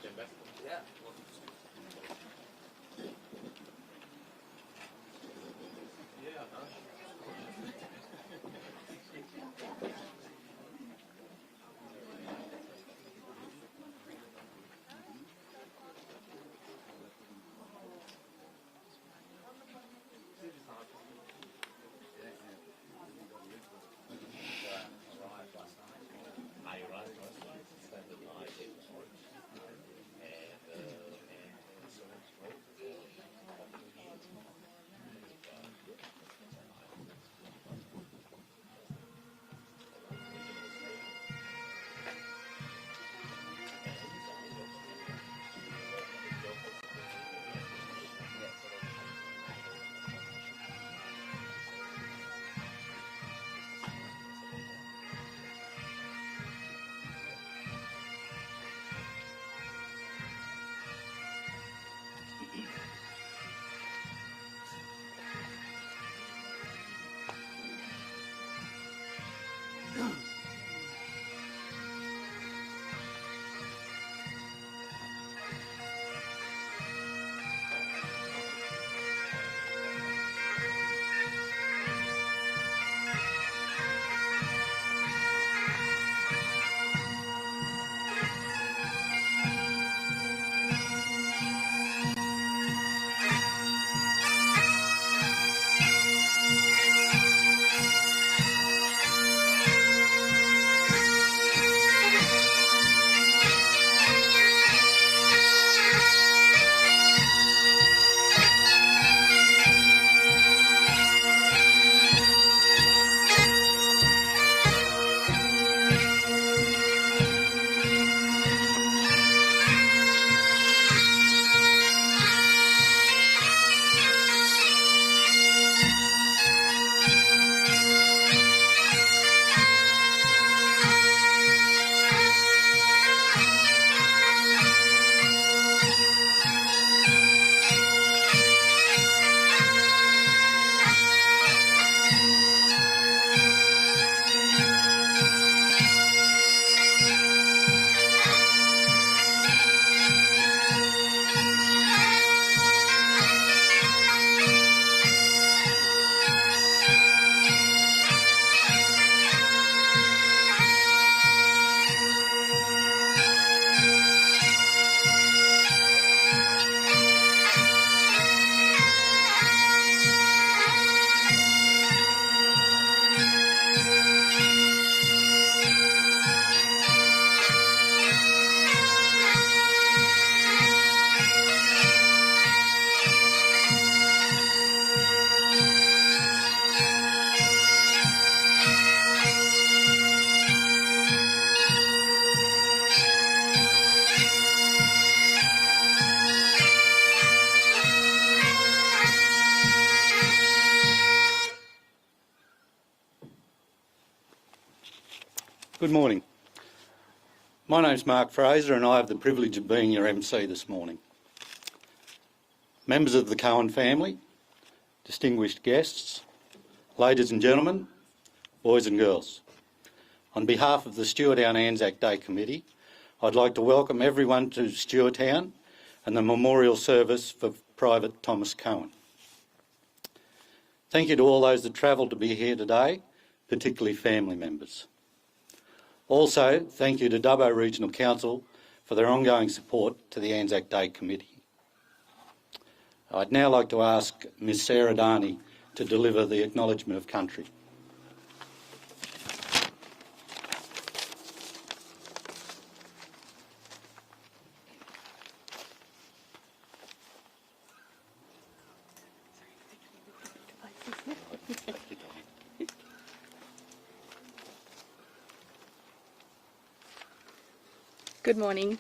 Yeah. Good morning. My name's Mark Fraser and I have the privilege of being your MC this morning. Members of the Cohen family, distinguished guests, ladies and gentlemen, boys and girls. On behalf of the Stuart Town ANZAC Day Committee, I'd like to welcome everyone to Stuart Town and the memorial service for Private Thomas Cohen. Thank you to all those that travelled to be here today, particularly family members. Also, thank you to Dubbo Regional Council for their ongoing support to the ANZAC Day Committee. I'd now like to ask Ms Sarah Darney to deliver the Acknowledgement of Country. Good morning.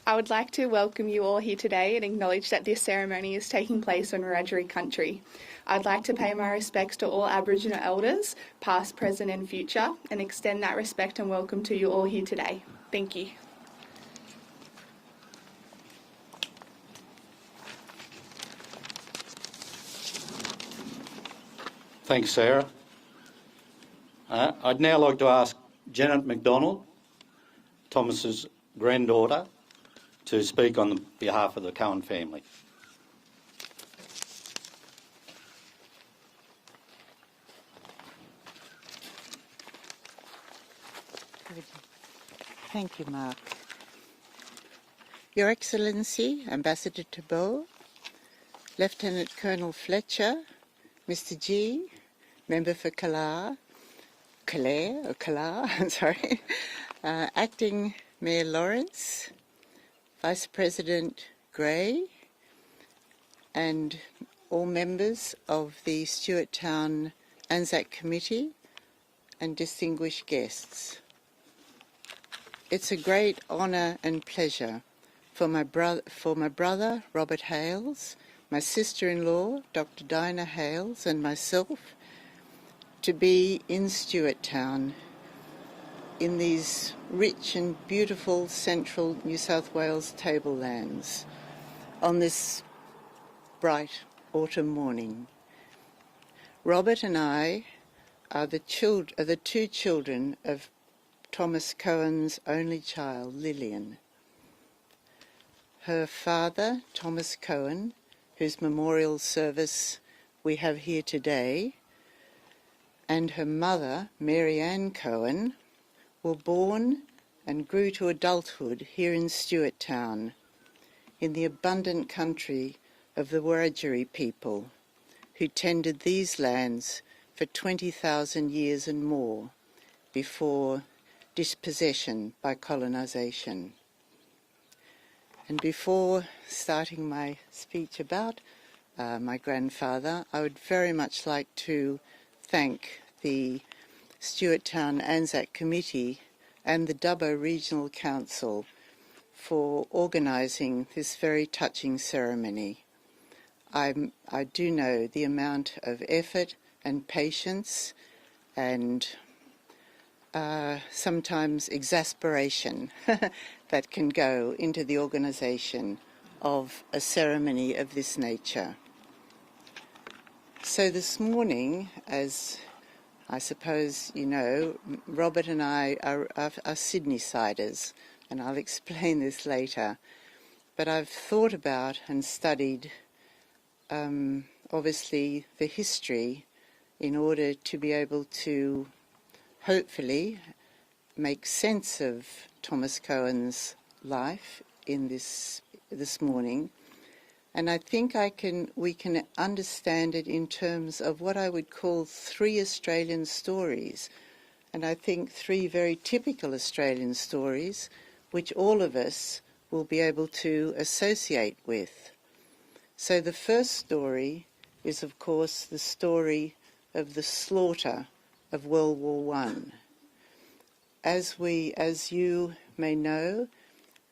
I would like to welcome you all here today and acknowledge that this ceremony is taking place on Wiradjuri country. I'd like to pay my respects to all Aboriginal elders, past, present and future, and extend that respect and welcome to you all here today. Thank you. Thanks, Sarah. I'd now like to ask Janet McDonald, Thomas's granddaughter, to speak on behalf of the Cohen family. Thank you, Mark. Your Excellency, Ambassador Dubbo, Lieutenant Colonel Fletcher, Mr. G, Member for Calais, Acting Mayor Lawrence, Vice President Gray, and all members of the Stuart Town ANZAC Committee and distinguished guests. It's a great honour and pleasure for my brother Robert Hales, my sister-in-law Dr. Dinah Hales, and myself to be in Stuart Town in these rich and beautiful central New South Wales tablelands on this bright autumn morning. Robert and I are the two children of Thomas Cohen's only child, Lilian. Her father, Thomas Cohen, whose memorial service we have here today, and her mother, Mary Lee Cohen, were born and grew to adulthood here in Stuart Town, in the abundant country of the Wiradjuri people, who tended these lands for 20,000 years and more before dispossession by colonisation. And before starting my speech about my grandfather, I would very much like to thank the Stuart Town ANZAC Committee and the Dubbo Regional Council for organising this very touching ceremony. I do know the amount of effort and patience and sometimes exasperation that can go into the organisation of a ceremony of this nature. So this morning, as I suppose you know, Robert and I are Sydney-siders, and I'll explain this later. But I've thought about and studied, obviously, the history in order to be able to hopefully make sense of Thomas Cohen's life in this morning. And I think we can understand it in terms of what I would call three Australian stories. And I think three very typical Australian stories, which all of us will be able to associate with. So the first story is, of course, the story of the slaughter of World War I. As you may know,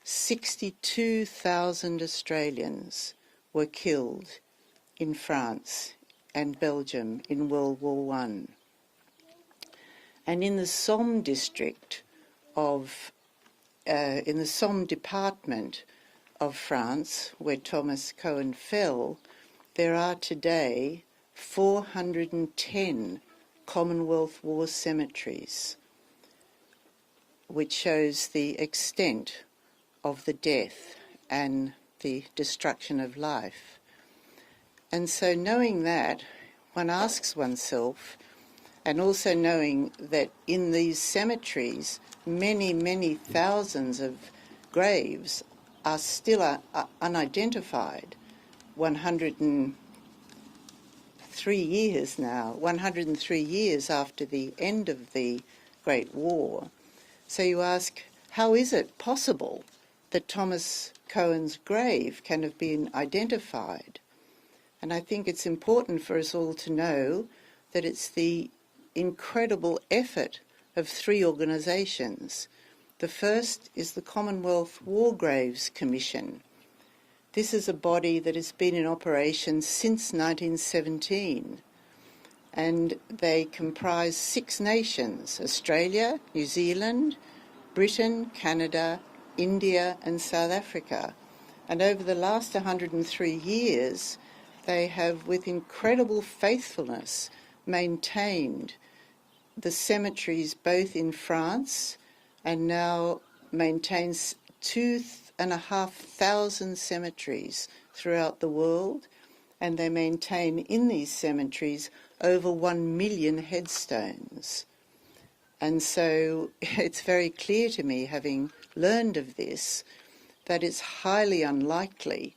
62,000 Australians were killed in France and Belgium in World War I. And in the Somme district in the Somme department of France, where Thomas Cohen fell, there are today 410 Commonwealth War cemeteries, which shows the extent of the death and the destruction of life. And so knowing that, one asks oneself, and also knowing that in these cemeteries, many, many thousands of graves are still unidentified, 103 years now, 103 years after the end of the Great War. So you ask, how is it possible that Thomas Cohen's grave can have been identified? And I think it's important for us all to know that it's the incredible effort of three organisations. The first is the Commonwealth War Graves Commission. This is a body that has been in operation since 1917, and they comprise 6 nations: Australia, New Zealand, Britain, Canada, India and South Africa. And over the last 103 years, they have, with incredible faithfulness, maintained the cemeteries both in France and now maintains 2,500 cemeteries throughout the world, and they maintain in these cemeteries over 1 million headstones. And so it's very clear to me, having learned of this, that it's highly unlikely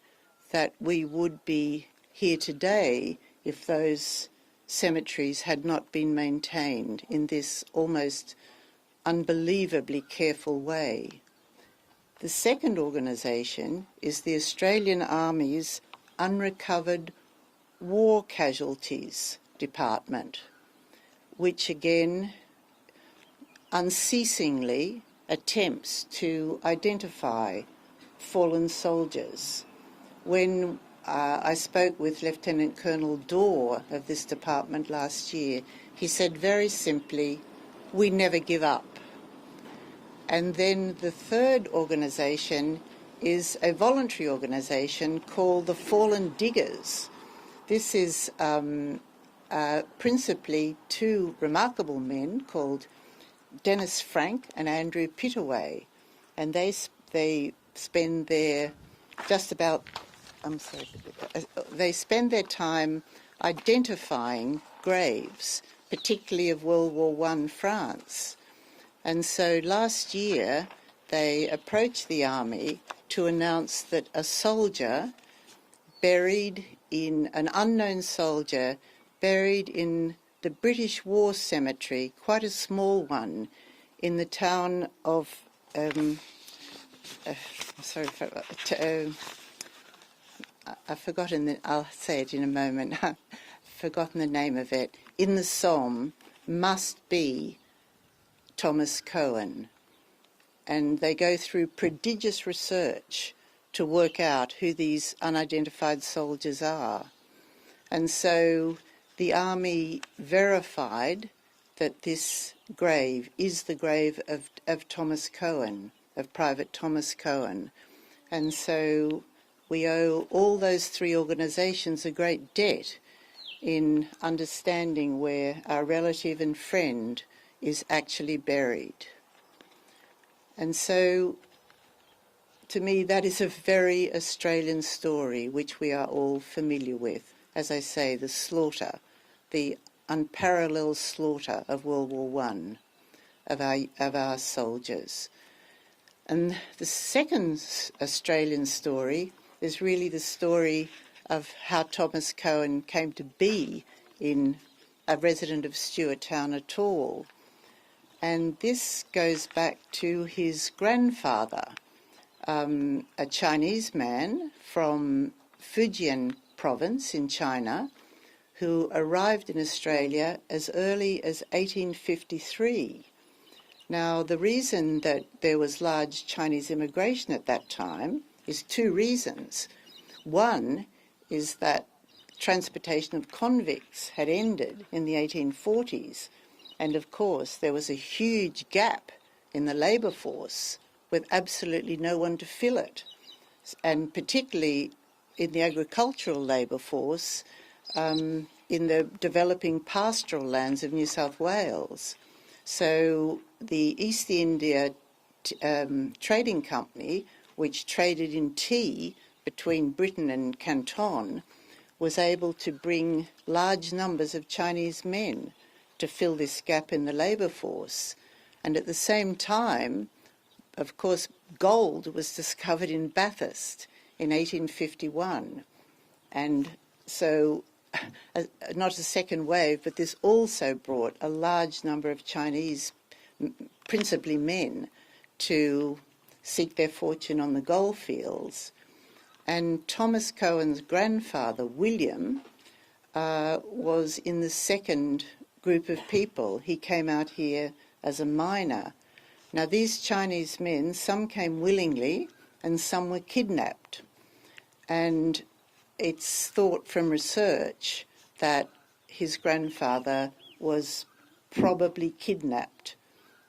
that we would be here today if those cemeteries had not been maintained in this almost unbelievably careful way. The second organisation is the Australian Army's Unrecovered War Casualties Department, which again unceasingly attempts to identify fallen soldiers. When I spoke with Lieutenant Colonel Dorr of this department last year, he said very simply, "We never give up." And then the third organisation is a voluntary organisation called the Fallen Diggers. This is principally two remarkable men called Dennis Frank and Andrew Pittaway, and they spend their they spend their time identifying graves, particularly of World War I France. And so last year they approached the army to announce that an unknown soldier buried in the British War Cemetery, quite a small one, in the town of, I've forgotten, I'll say it in a moment, I've forgotten the name of it, in the Somme, must be Thomas Cohen. And they go through prodigious research to work out who these unidentified soldiers are. And so the army verified that this grave is the grave of Thomas Cohen, of Private Thomas Cohen. And so we owe all those three organisations a great debt in understanding where our relative and friend is actually buried. And so, to me, that is a very Australian story which we are all familiar with. As I say, the slaughter, the unparalleled slaughter of World War I of our soldiers. And the second Australian story is really the story of how Thomas Cohen came to be a resident of Stuart Town at all. And this goes back to his grandfather, a Chinese man from Fujian province in China, who arrived in Australia as early as 1853. Now, the reason that there was large Chinese immigration at that time is two reasons. One is that transportation of convicts had ended in the 1840s, and of course there was a huge gap in the labour force with absolutely no one to fill it, and particularly in the agricultural labour force in the developing pastoral lands of New South Wales. So the East India Trading Company, which traded in tea between Britain and Canton, was able to bring large numbers of Chinese men to fill this gap in the labour force. And at the same time, of course, gold was discovered in Bathurst in 1851. And so, not a second wave, but this also brought a large number of Chinese, principally men, to seek their fortune on the gold fields. And Thomas Cohen's grandfather, William, was in the second group of people. He came out here as a miner. Now, these Chinese men, some came willingly and some were kidnapped. And it's thought from research that his grandfather was probably kidnapped,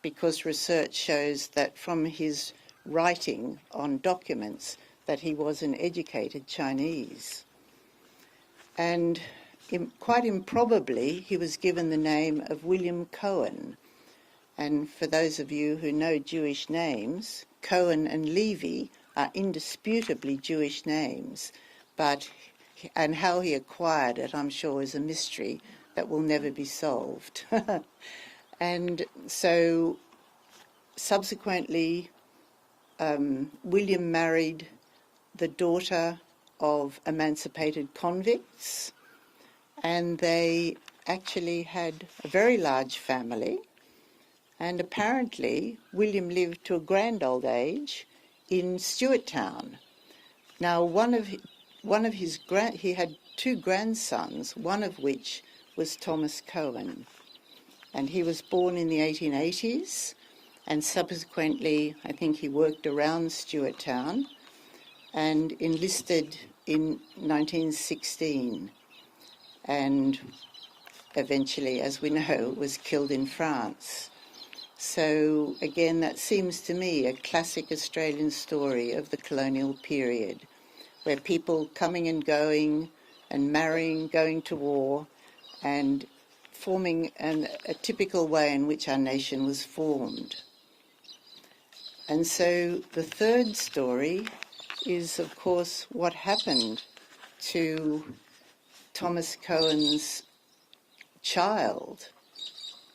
because research shows that from his writing on documents that he was an educated Chinese. And quite improbably, he was given the name of William Cohen. And for those of you who know Jewish names, Cohen and Levy are indisputably Jewish names, and how he acquired it, I'm sure, is a mystery that will never be solved. And so subsequently, William married the daughter of emancipated convicts, and they actually had a very large family, and apparently William lived to a grand old age in Stuart Town. Now, he had two grandsons, one of which was Thomas Cohen, and he was born in the 1880s, and subsequently I think he worked around Stuart Town and enlisted in 1916, and eventually, as we know, was killed in France. So again, that seems to me a classic Australian story of the colonial period, where people coming and going and marrying, going to war, and forming a typical way in which our nation was formed. And so the third story is, of course, what happened to Thomas Cohen's child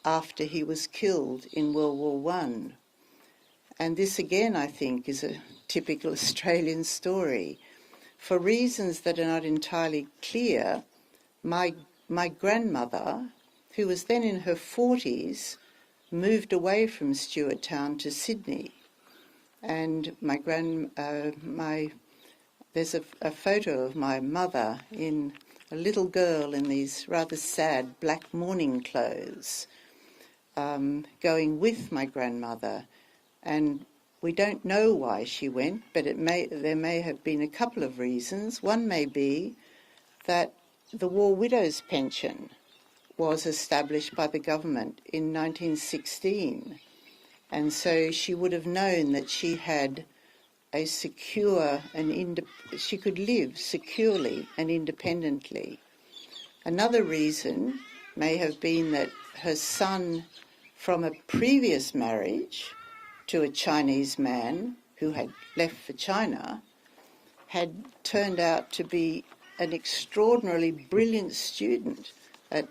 after he was killed in World War I. And this again, I think, is a typical Australian story. For reasons that are not entirely clear, my grandmother, who was then in her 40s, moved away from Stuart Town to Sydney. And there's a photo of my mother in a little girl in these rather sad black mourning clothes, going with my grandmother. And we don't know why she went, but there may have been a couple of reasons. One may be that the War Widows' Pension was established by the government in 1916, and so she would have known that she had a secure and she could live securely and independently. Another reason may have been that her son, from a previous marriage to a Chinese man who had left for China, had turned out to be an extraordinarily brilliant student at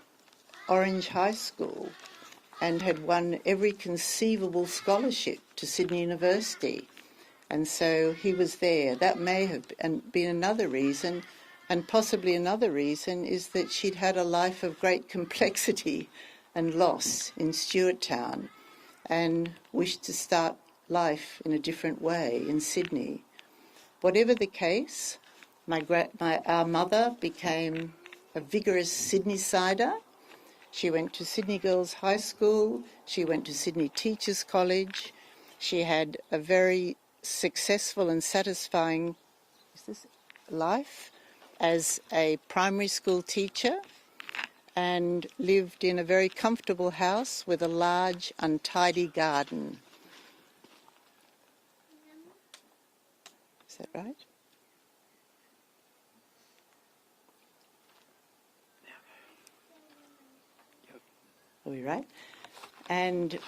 Orange High School and had won every conceivable scholarship to Sydney University. And so he was there. That may have been another reason, and possibly another reason is that she'd had a life of great complexity and loss in Stuart Town and wished to start life in a different way in Sydney. Whatever the case, our mother became a vigorous Sydney-sider. She went to Sydney Girls High School. She went to Sydney Teachers College. She had a very successful and satisfying life as a primary school teacher, and lived in a very comfortable house with a large, untidy garden. Is that right? Are we right? And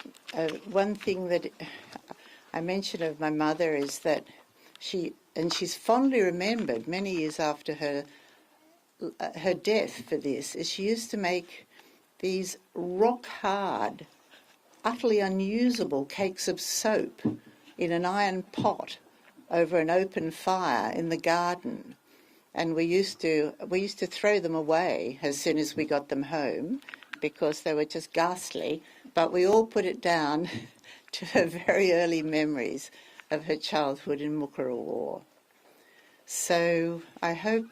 one thing that I mentioned of my mother is that she's fondly remembered many years after her death for this, is she used to make these rock-hard, utterly unusable cakes of soap in an iron pot over an open fire in the garden. And we used to throw them away as soon as we got them home because they were just ghastly, but we all put it down to her very early memories of her childhood in Mookerawa. So I hope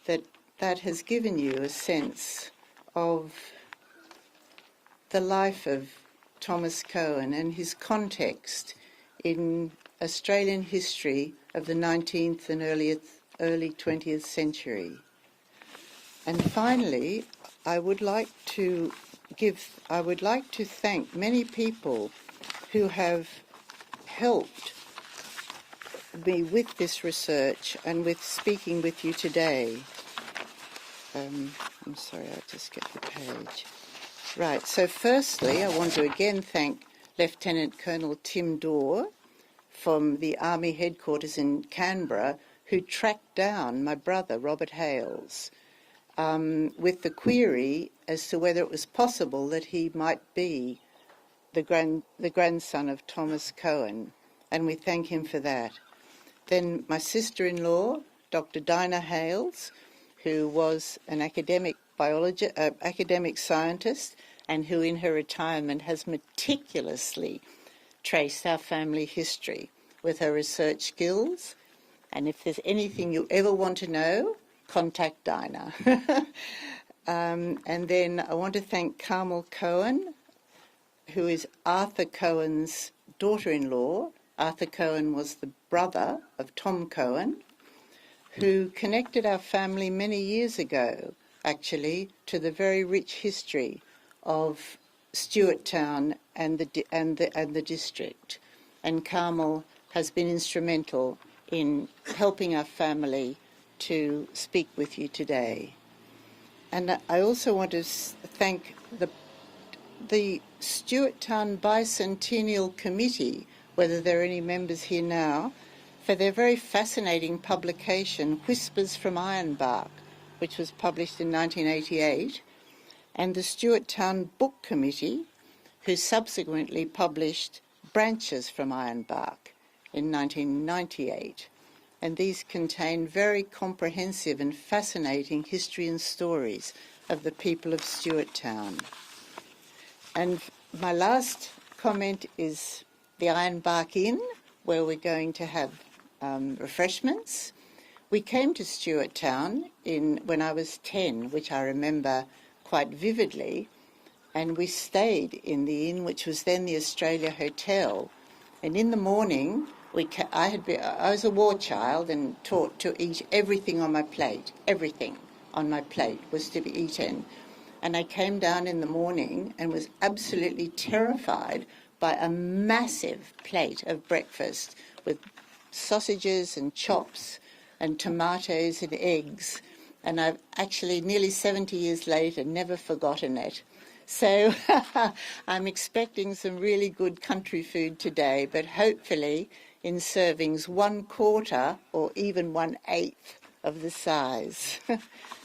that has given you a sense of the life of Thomas Cohen and his context in Australian history of the 19th and early 20th century. And finally, I would like to thank many people who have helped me with this research and with speaking with you today. I'm sorry, I'll just get the page. Right, so firstly, I want to again thank Lieutenant Colonel Tim Dorr from the Army headquarters in Canberra who tracked down my brother, Robert Hales, with the query as to whether it was possible that he might be the grandson of Thomas Cohen, and we thank him for that. Then my sister-in-law, Dr. Dinah Hales, who was an academic scientist, and who in her retirement has meticulously traced our family history with her research skills. And if there's anything you ever want to know, contact Dinah. And then I want to thank Carmel Cohen, who is Arthur Cohen's daughter-in-law. Arthur Cohen was the brother of Tom Cohen, who connected our family many years ago, actually, to the very rich history of Stuart Town and the district. And Carmel has been instrumental in helping our family to speak with you today. And I also want to thank the Stuart Town Bicentennial Committee, whether there are any members here now, for their very fascinating publication, Whispers from Ironbark, which was published in 1988, and the Stuart Town Book Committee, who subsequently published Branches from Ironbark in 1998. And these contain very comprehensive and fascinating history and stories of the people of Stuart Town. And my last comment is the Ironbark Inn, where we're going to have refreshments. We came to Stuart Town when I was 10, which I remember quite vividly, and we stayed in the inn, which was then the Australia Hotel. And in the morning, I was a war child and taught to eat everything on my plate. Everything on my plate was to be eaten. And I came down in the morning and was absolutely terrified by a massive plate of breakfast with sausages and chops and tomatoes and eggs. And I've actually, nearly 70 years later, never forgotten it. So I'm expecting some really good country food today, but hopefully in servings 1/4 or even 1/8 of the size.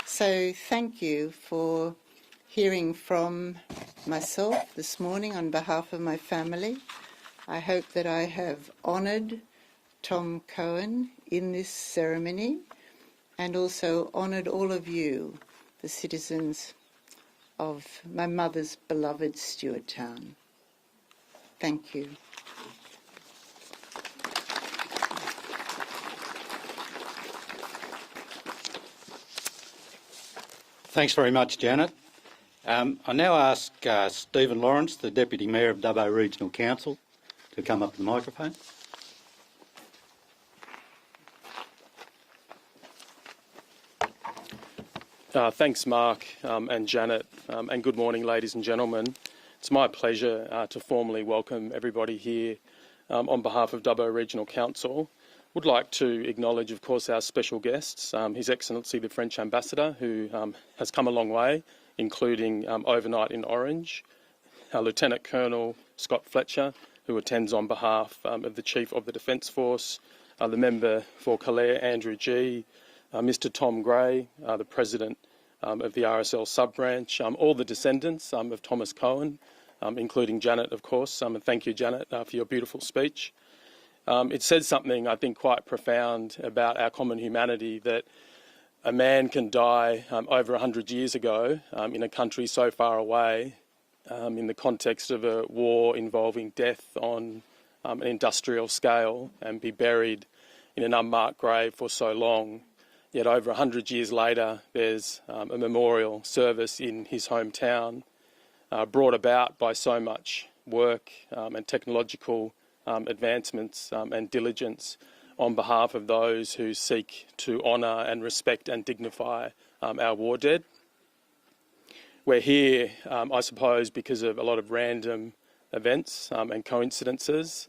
So thank you for hearing from myself this morning on behalf of my family. I hope that I have honoured Tom Cohen in this ceremony and also honoured all of you, the citizens of my mother's beloved Stuart Town. Thank you. Thanks very much, Janet. I now ask Stephen Lawrence, the Deputy Mayor of Dubbo Regional Council, to come up to the microphone. Thanks, Mark and Janet, and good morning, ladies and gentlemen. It's my pleasure to formally welcome everybody here on behalf of Dubbo Regional Council. Would like to acknowledge, of course, our special guests, His Excellency the French Ambassador, who has come a long way, including overnight in Orange, Lieutenant Colonel Scott Fletcher, who attends on behalf of the Chief of the Defence Force, the Member for Calare, Andrew G., Mr Tom Gray, the President of the RSL sub-branch, all the descendants of Thomas Cohen, including Janet, of course. And thank you, Janet, for your beautiful speech. It says something, I think, quite profound about our common humanity, that a man can die over 100 years ago in a country so far away, in the context of a war involving death on an industrial scale, and be buried in an unmarked grave for so long. Yet over 100 years later, there's a memorial service in his hometown, brought about by so much work and technological advancements and diligence on behalf of those who seek to honour and respect and dignify our war dead. We're here, I suppose, because of a lot of random events and coincidences,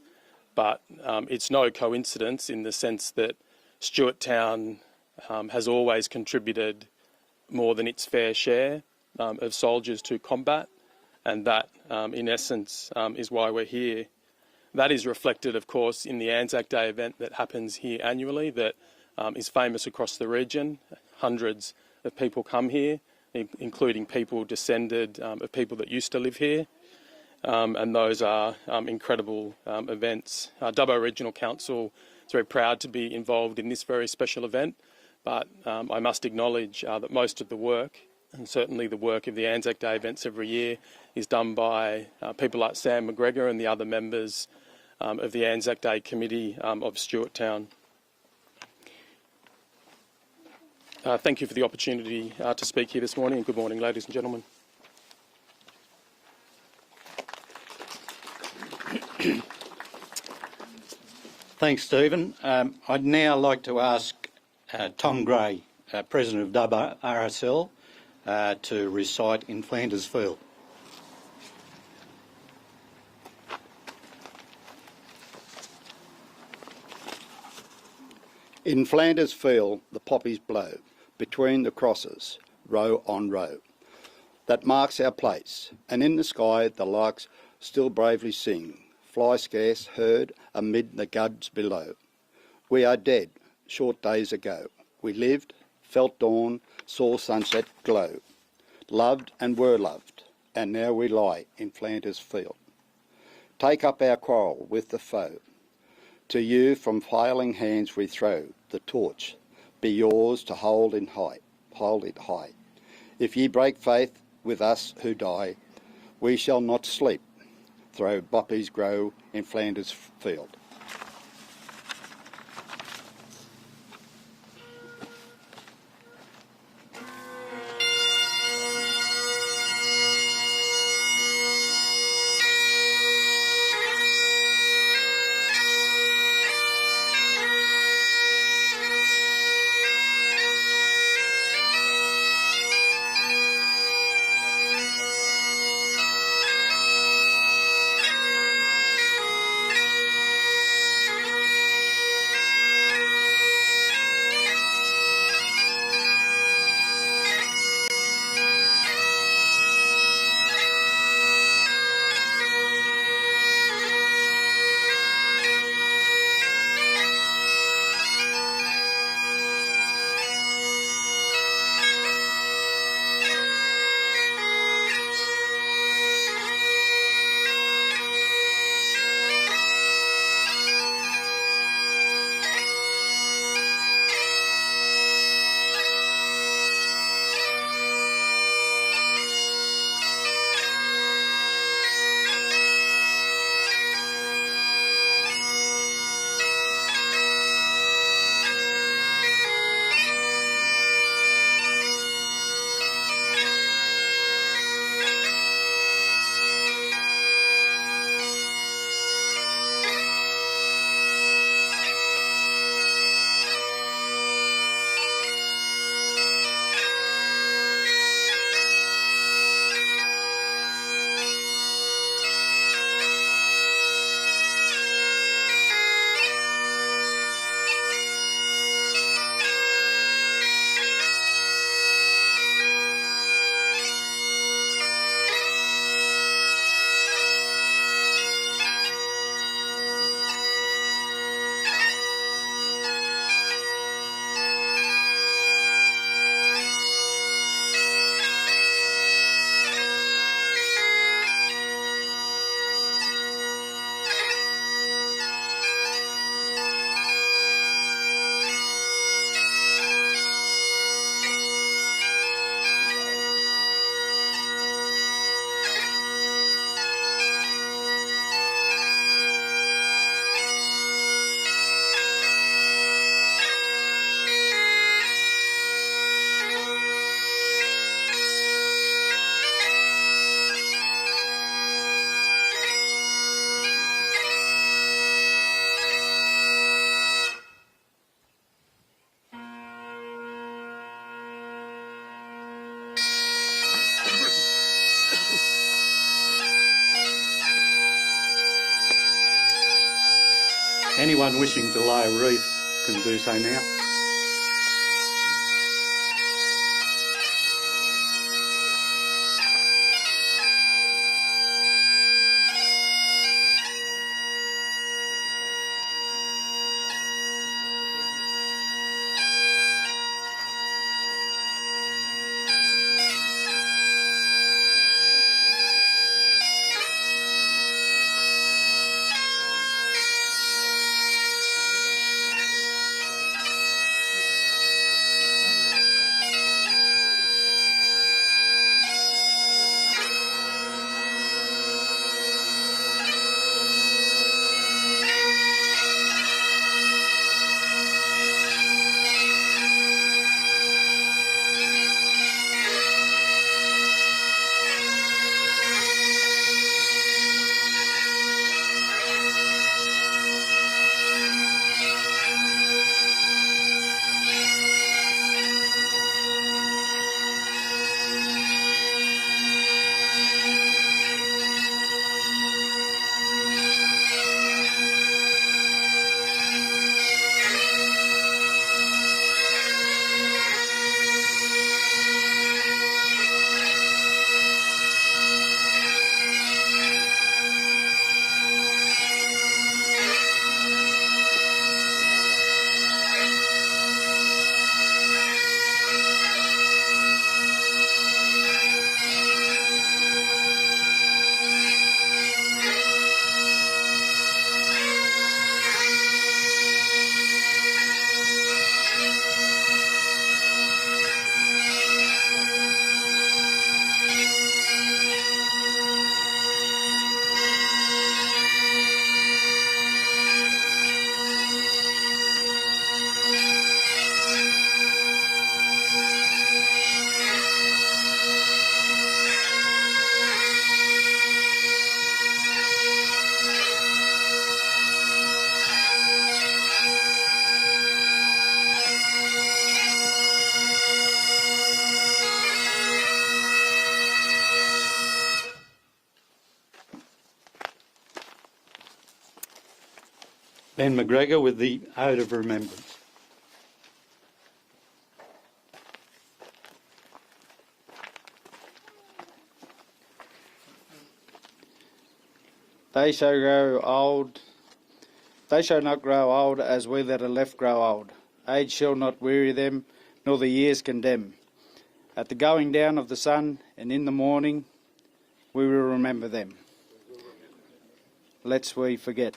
but it's no coincidence in the sense that Stuart Town has always contributed more than its fair share of soldiers to combat, and that, in essence, is why we're here. That is reflected, of course, in the Anzac Day event that happens here annually that is famous across the region. Hundreds of people come here, including people descended of people that used to live here. And those are incredible events. Dubbo Regional Council is very proud to be involved in this very special event, but I must acknowledge that most of the work, and certainly the work of the Anzac Day events every year, is done by people like Sam McGregor and the other members of the Anzac Day Committee of Stuart Town. Thank you for the opportunity to speak here this morning, and good morning, ladies and gentlemen. Thanks, Stephen. I'd now like to ask Tom Gray, President of Dubbo RSL, to recite In Flanders Field. In Flanders Field the poppies blow, between the crosses, row on row. That marks our place, and in the sky the larks still bravely sing, fly scarce heard amid the guds below. We are dead, short days ago. We lived, felt dawn, saw sunset glow, loved and were loved, and now we lie in Flanders Field. Take up our quarrel with the foe. To you from failing hands we throw the torch, be yours to hold it high. If ye break faith with us who die, we shall not sleep, though poppies grow in Flanders Field. Anyone wishing to lay a wreath can do so now. Ben McGregor with the Ode of Remembrance. They shall grow old. They shall not grow old as we that are left grow old. Age shall not weary them, nor the years condemn. At the going down of the sun and in the morning, we will remember them. Lest we forget.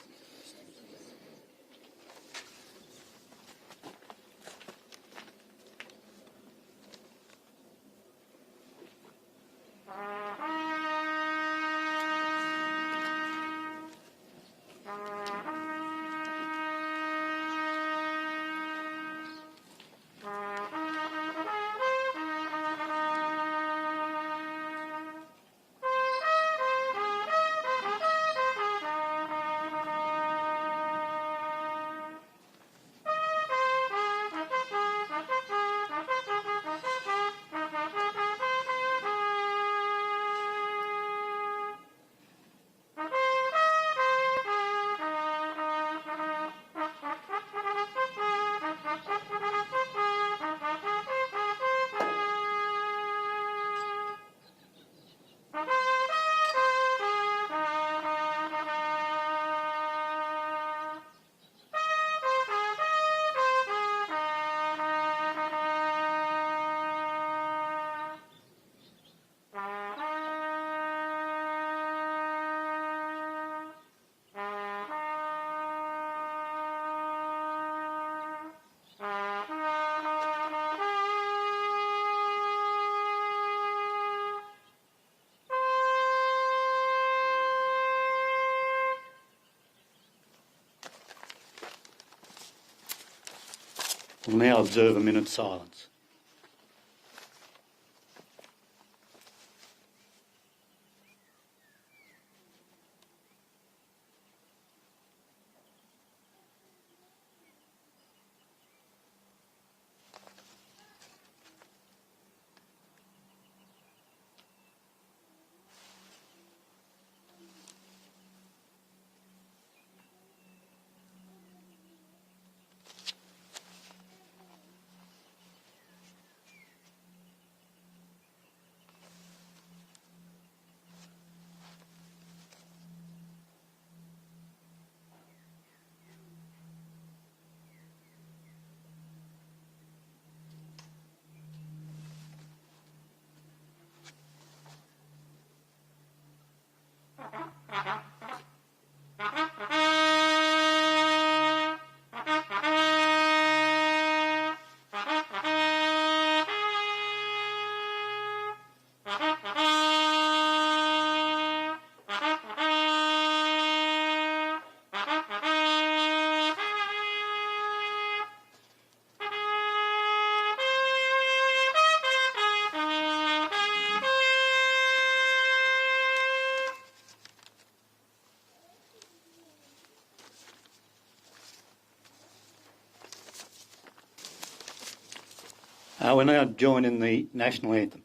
We'll now observe a minute's silence. We'll now join in the national anthem.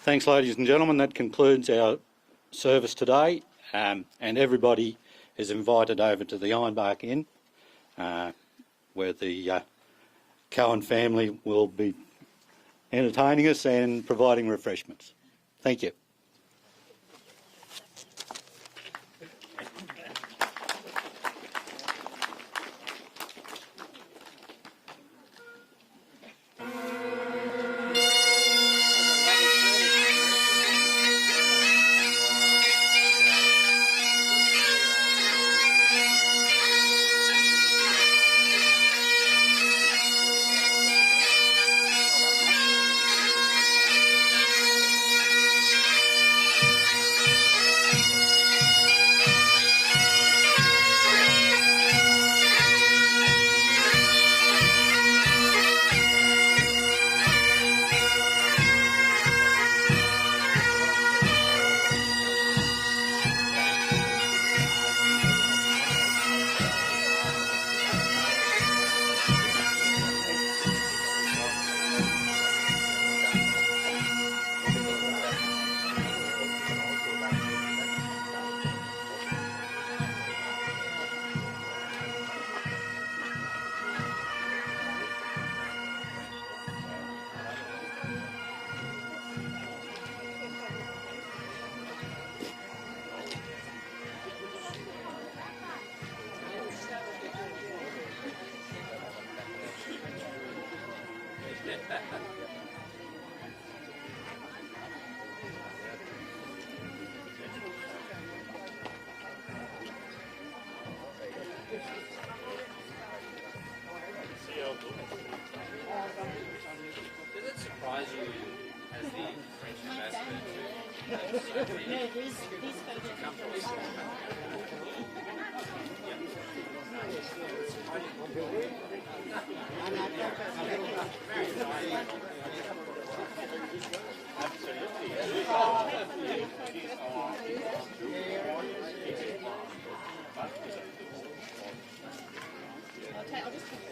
Thanks, ladies and gentlemen. That concludes our service today, and everybody is invited over to the Ironbark Inn, where the Cohen family will be entertaining us and providing refreshments. Thank you. Does it surprise you as the French ambassador to so many come from a small I'll just